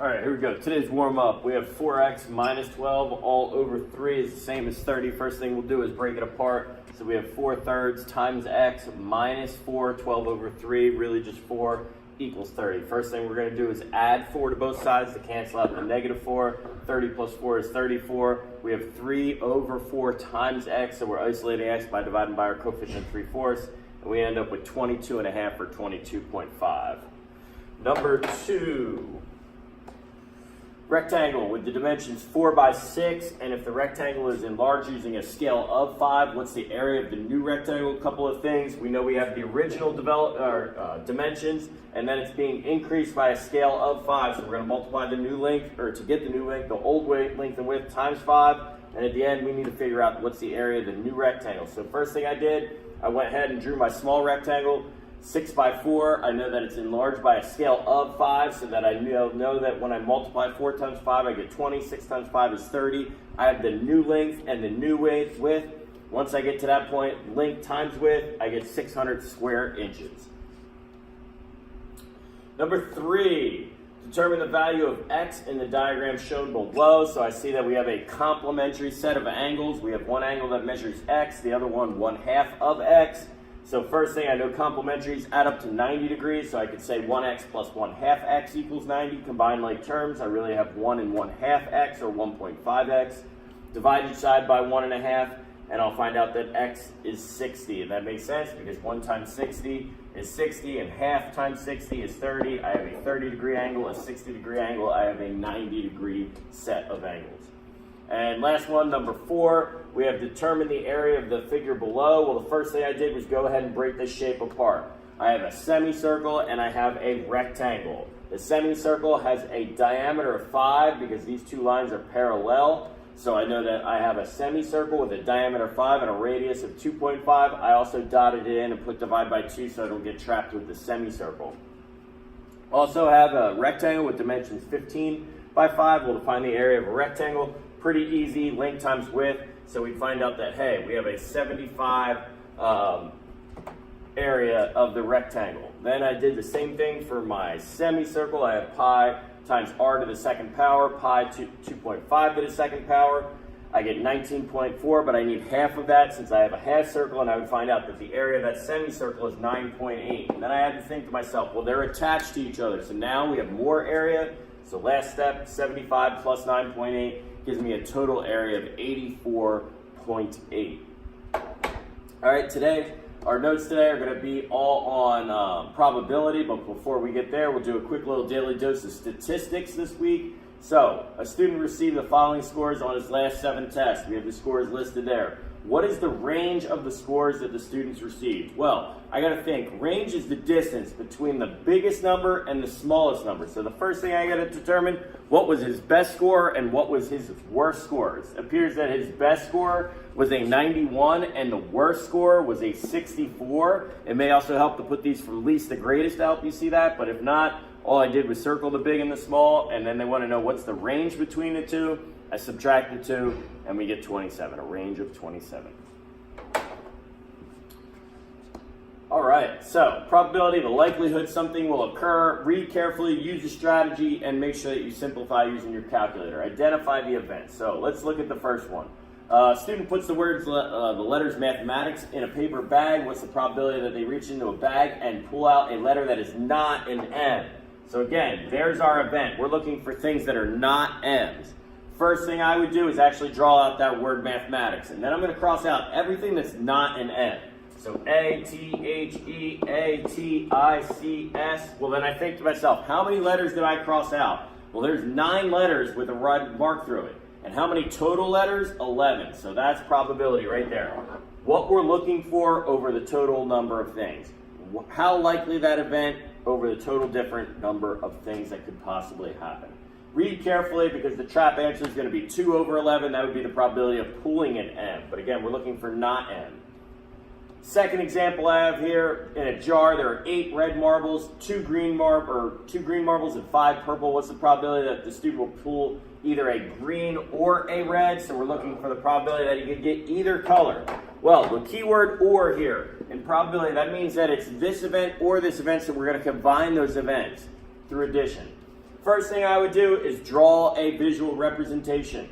All right, here we go. Today's warm up. We have 4x minus 12 all over 3 is the same as 30. First thing we'll do is break it apart. So we have 4/3 times x minus 4, 12 over 3, really just 4 equals 30. First thing we're going to do is add 4 to both sides to cancel out the negative 4. 30 plus 4 is 34. We have 3 over 4 times x, so we're isolating x by dividing by our coefficient 3/4, and we end up with 22.5 or 22.5. Number 2. Rectangle with the dimensions 4 by 6, and if the rectangle is enlarged using a scale of 5, what's the area of the new rectangle? A couple of things. We know we have the original dimensions, and then it's being increased by a scale of 5. So we're going to multiply the new length, or to get the new length, the old length and width times 5, and at the end we need to figure out what's the area of the new rectangle. So first thing I did, I went ahead and drew my small rectangle. 6 by 4, I know that it's enlarged by a scale of 5, so that I know that when I multiply 4 times 5, I get 20. 6 times 5 is 30. I have the new length and the new width. Once I get to that point, length times width, I get 600 square inches. Number 3, determine the value of x in the diagram shown below. So I see that we have a complementary set of angles. We have one angle that measures x, the other one 1/2 of x. So first thing, I know complementaries add up to 90 degrees, so I could say 1x plus 1/2 x equals 90. Combine like terms, I really have 1 and 1/2 x, or 1.5x. Divide each side by 1.5, and I'll find out that x is 60. And that makes sense because 1 times 60 is 60, and half times 60 is 30. I have a 30-degree angle, a 60-degree angle. I have a 90-degree set of angles. And last one, number 4, we have determined the area of the figure below. Well, the first thing I did was go ahead and break this shape apart. I have a semicircle and I have a rectangle. The semicircle has a diameter of 5 because these two lines are parallel. So I know that I have a semicircle with a diameter of 5 and a radius of 2.5. I also dotted it in and put divide by 2 so I don't get trapped with the semicircle. Also have a rectangle with dimensions 15 by 5. We'll define the area of a rectangle. Pretty easy, length times width. So we find out that, hey, we have a 75 area of the rectangle. Then I did the same thing for my semicircle. I have pi times r to the second power, pi to 2.5 to the second power. I get 19.4, but I need half of that since I have a half circle, and I would find out that the area of that semicircle is 9.8. And then I had to think to myself, well, they're attached to each other. So now we have more area. So last step, 75 plus 9.8. gives me a total area of 84.8. All right, today, our notes today are going to be all on probability, but before we get there, we'll do a quick little daily dose of statistics this week. So, a student received the following scores on his last 7 tests. We have the scores listed there. What is the range of the scores that the students received? Well, I got to think. Range is the distance between the biggest number and the smallest number. So the first thing I got to determine, what was his best score and what was his worst scores. It appears that his best score was a 91 and the worst score was a 64. It may also help to put these from least to greatest to help you see that, but if not, all I did was circle the big and the small, and then they want to know what's the range between the two. I subtract the 2, and we get 27, a range of 27. All right, so probability, the likelihood something will occur. Read carefully, use a strategy, and make sure that you simplify using your calculator. Identify the event. So let's look at the first one. Student puts the letters mathematics in a paper bag. What's the probability that they reach into a bag and pull out a letter that is not an M? So again, there's our event. We're looking for things that are not M's. First thing I would do is actually draw out that word mathematics, and then I'm going to cross out everything that's not an M. So A, T, H, E, A, T, I, C, S. Well, then I think to myself, how many letters did I cross out? Well, there's 9 letters with a red mark through it. And how many total letters? 11. So that's probability right there. What we're looking for over the total number of things. How likely that event over the total different number of things that could possibly happen. Read carefully because the trap answer is going to be 2 over 11. That would be the probability of pulling an M. But again, we're looking for not M. Second example I have here, in a jar there are 8 red marbles, 2 green marbles and 5 purple. What's the probability that the student will pull either a green or a red? So we're looking for the probability that he could get either color. Well, the keyword or here in probability, that means that it's this event or this event, so we're going to combine those events through addition. first thing I would do is draw a visual representation.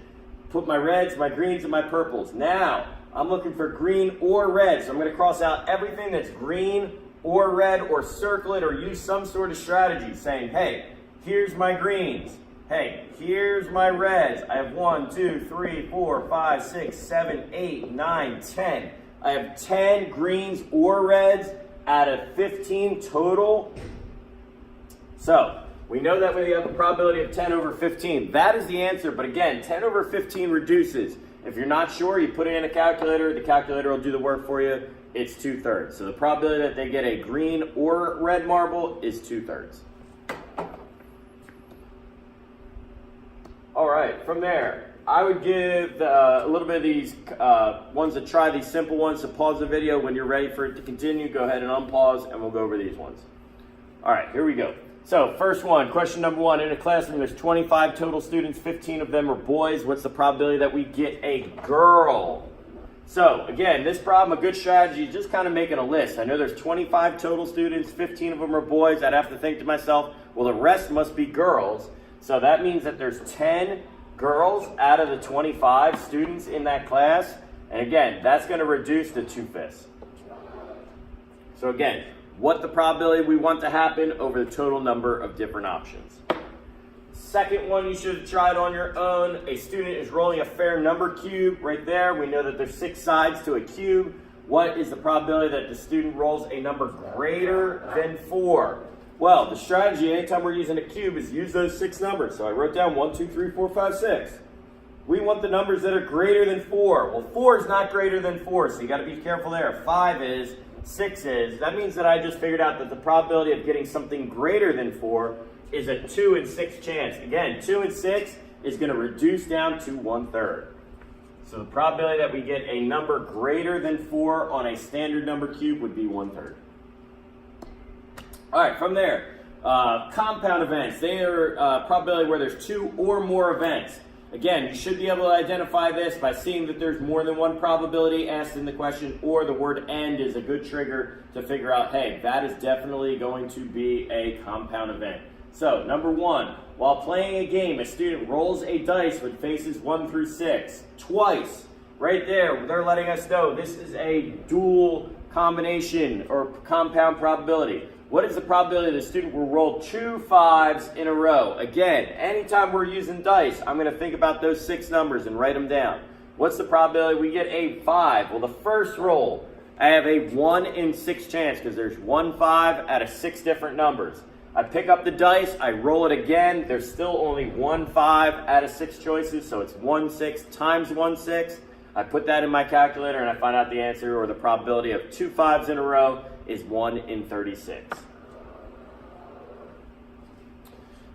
Put my reds, my greens, and my purples. Now, I'm looking for green or red, so I'm going to cross out everything that's green or red, or circle it, or use some sort of strategy saying, hey, here's my greens. Hey, here's my reds. I have 1, 2, 3, 4, 5, 6, 7, 8, 9, 10. I have 10 greens or reds out of 15 total. So, we know that we have a probability of 10 over 15. That is the answer, but again, 10 over 15 reduces. If you're not sure, you put it in a calculator. The calculator will do the work for you. It's 2/3. So the probability that they get a green or red marble is 2/3. All right, from there, I would give a little bit of these ones that try these simple ones. So pause the video. When you're ready for it to continue, go ahead and unpause, and we'll go over these ones. All right, here we go. So first one, question number 1. In a classroom, there's 25 total students. 15 of them are boys. What's the probability that we get a girl? So again, this problem, a good strategy, is just kind of making a list. I know there's 25 total students. 15 of them are boys. I'd have to think to myself, well, the rest must be girls. So that means that there's 10 girls out of the 25 students in that class. And again, that's going to reduce to 2/5. So again, what the probability we want to happen over the total number of different options. Second one, you should have tried on your own. A student is rolling a fair number cube. Right there, we know that there's 6 sides to a cube. What is the probability that the student rolls a number greater than 4? Well, the strategy anytime we're using a cube is use those 6 numbers. So I wrote down 1, 2, 3, 4, 5, 6. We want the numbers that are greater than 4. Well, 4 is not greater than 4, so you got to be careful there. 5 is, 6 is. That means that I just figured out that the probability of getting something greater than 4 is a 2 in 6 chance. Again, 2 in 6 is going to reduce down to 1/3. So the probability that we get a number greater than 4 on a standard number cube would be 1/3. All right, from there, compound events. They are probability where there's 2 or more events. Again, you should be able to identify this by seeing that there's more than one probability asked in the question, or the word "and" is a good trigger to figure out, hey, that is definitely going to be a compound event. So, number 1, while playing a game, a student rolls a dice with faces 1 through 6 twice. Right there, they're letting us know this is a dual combination or compound probability. What is the probability the student will roll 2 5s in a row? Again, anytime we're using dice, I'm going to think about those 6 numbers and write them down. What's the probability we get a 5? Well, the first roll, I have a 1 in 6 chance because there's 1 5 out of 6 different numbers. I pick up the dice, I roll it again. There's still only 1 5 out of 6 choices, so it's 1 6 times 1 6. I put that in my calculator and I find out the answer, or the probability of 2 5s in a row is 1 in 36.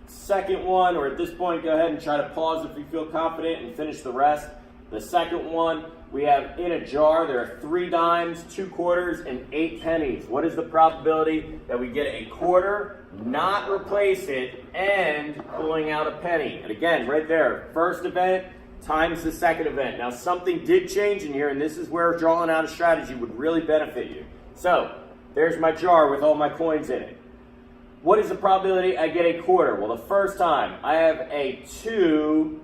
Second one, or at this point, go ahead and try to pause if you feel confident and finish the rest. The second one, we have in a jar, there are 3 dimes, 2 quarters, and 8 pennies. What is the probability that we get a quarter, not replace it, and pulling out a penny? And again, right there, first event times the second event. Now, something did change in here, and this is where drawing out a strategy would really benefit you. So, there's my jar with all my coins in it. What is the probability I get a quarter? Well, the first time, I have a 2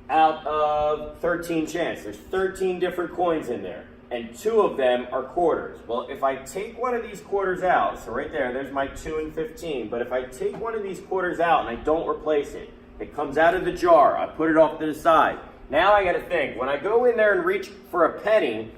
out of 13 chance. There's 13 different coins in there, and 2 of them are quarters. Well, if I take one of these quarters out, so right there, there's my 2 and 15, but if I take one of these quarters out and I don't replace it, it comes out of the jar, I put it off to the side. Now I gotta think, when I go in there and reach for a penny,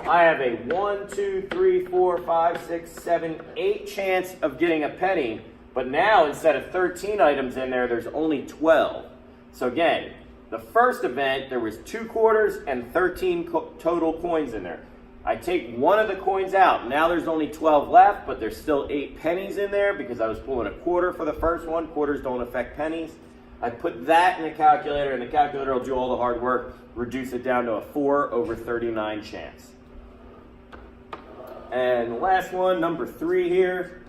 I have a 1, 2, 3, 4, 5, 6, 7, 8 chance of getting a penny, but now instead of 13 items in there, there's only 12. So again, the first event, there was 2 quarters and 13 total coins in there. I take one of the coins out. Now there's only 12 left, but there's still 8 pennies in there because I was pulling a quarter for the first one. Quarters don't affect pennies. I put that in the calculator, and the calculator will do all the hard work, reduce it down to a 4 over 39 chance. And the last one, number 3 here.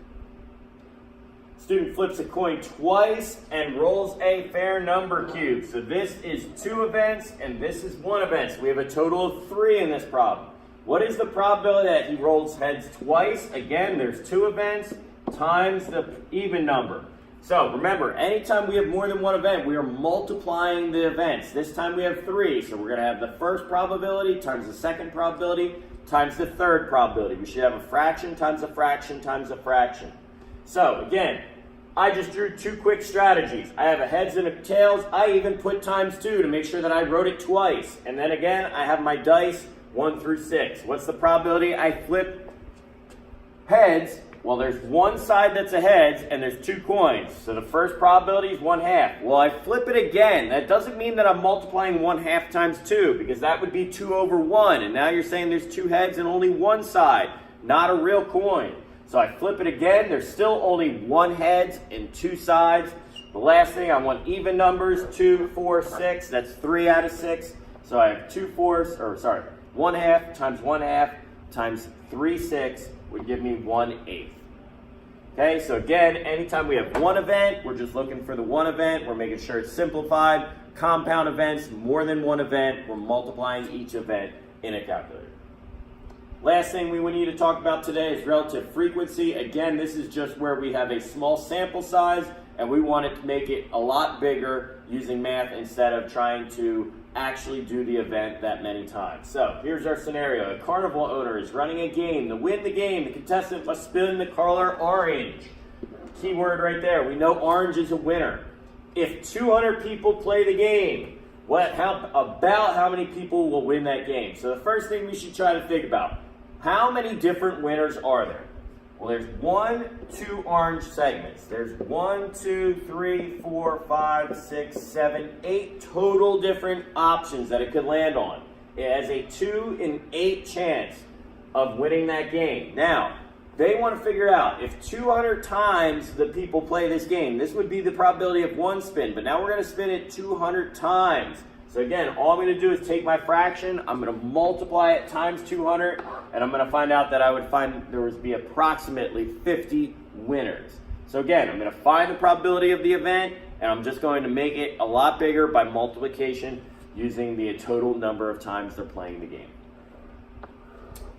Student flips a coin twice and rolls a fair number cube. So this is 2 events and this is 1 event. So we have a total of 3 in this problem. What is the probability that he rolls heads twice? Again, there's 2 events times the even number. So remember, anytime we have more than one event, we are multiplying the events. This time we have 3, so we're going to have the first probability times the second probability times the third probability. We should have a fraction times a fraction times a fraction. So again, I just drew 2 quick strategies. I have a heads and a tails. I even put times 2 to make sure that I wrote it twice. And then again, I have my dice 1 through 6. What's the probability I flip heads? Well, there's one side that's a heads and there's 2 coins. So the first probability is 1/2. Well, I flip it again. That doesn't mean that I'm multiplying 1/2 times 2, because that would be 2 over 1. And now you're saying there's 2 heads and only one side, not a real coin. So I flip it again. There's still only 1 heads and 2 sides. The last thing, I want even numbers, 2, 4, 6. That's 3 out of 6. So I have 1/2 times 1/2 times 3/6 would give me 1/8. Okay, so again, anytime we have one event, we're just looking for the one event. We're making sure it's simplified. Compound events, more than one event, we're multiplying each event in a calculator. Last thing we need to talk about today is relative frequency. Again, this is just where we have a small sample size and we want to make it a lot bigger using math instead of trying to actually do the event that many times. So here's our scenario. A carnival owner is running a game. To win the game, the contestant must spin the color orange. Keyword right there. We know orange is a winner. If 200 people play the game, about how many people will win that game? So the first thing we should try to think about, how many different winners are there? Well, there's 2 orange segments. There's 1, 2, 3, 4, 5, 6, 7, 8 total different options that it could land on. It has a 2 in 8 chance of winning that game. Now, they want to figure out if 200 times the people play this game, this would be the probability of 1 spin, but now we're going to spin it 200 times. So again, all I'm going to do is take my fraction, I'm going to multiply it times 200, and I'm going to find out that I would find there would be approximately 50 winners. So again, I'm going to find the probability of the event, and I'm just going to make it a lot bigger by multiplication using the total number of times they're playing the game.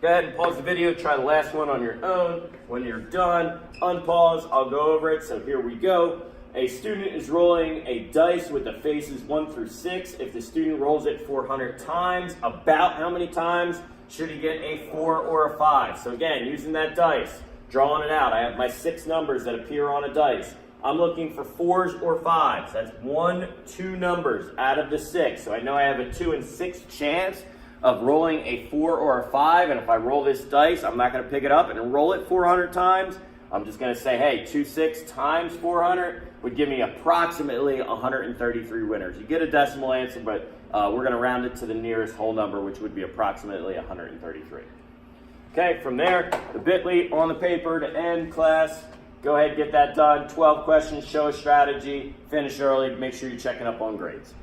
Go ahead and pause the video, try the last one on your own. When you're done, unpause, I'll go over it. So here we go. A student is rolling a dice with the faces 1 through 6. If the student rolls it 400 times, about how many times should he get a 4 or a 5? So again, using that dice, drawing it out. I have my 6 numbers that appear on a dice. I'm looking for 4s or 5s. That's 1, 2 numbers out of the 6. So I know I have a 2 in 6 chance of rolling a 4 or a 5. And if I roll this dice, I'm not going to pick it up and roll it 400 times. I'm just going to say, hey, 2 6 times 400 would give me approximately 133 winners. You get a decimal answer, but we're going to round it to the nearest whole number, which would be approximately 133. Okay, from there, the bit.ly on the paper to end class. Go ahead, get that done. 12 questions, show a strategy, finish early, make sure you're checking up on grades.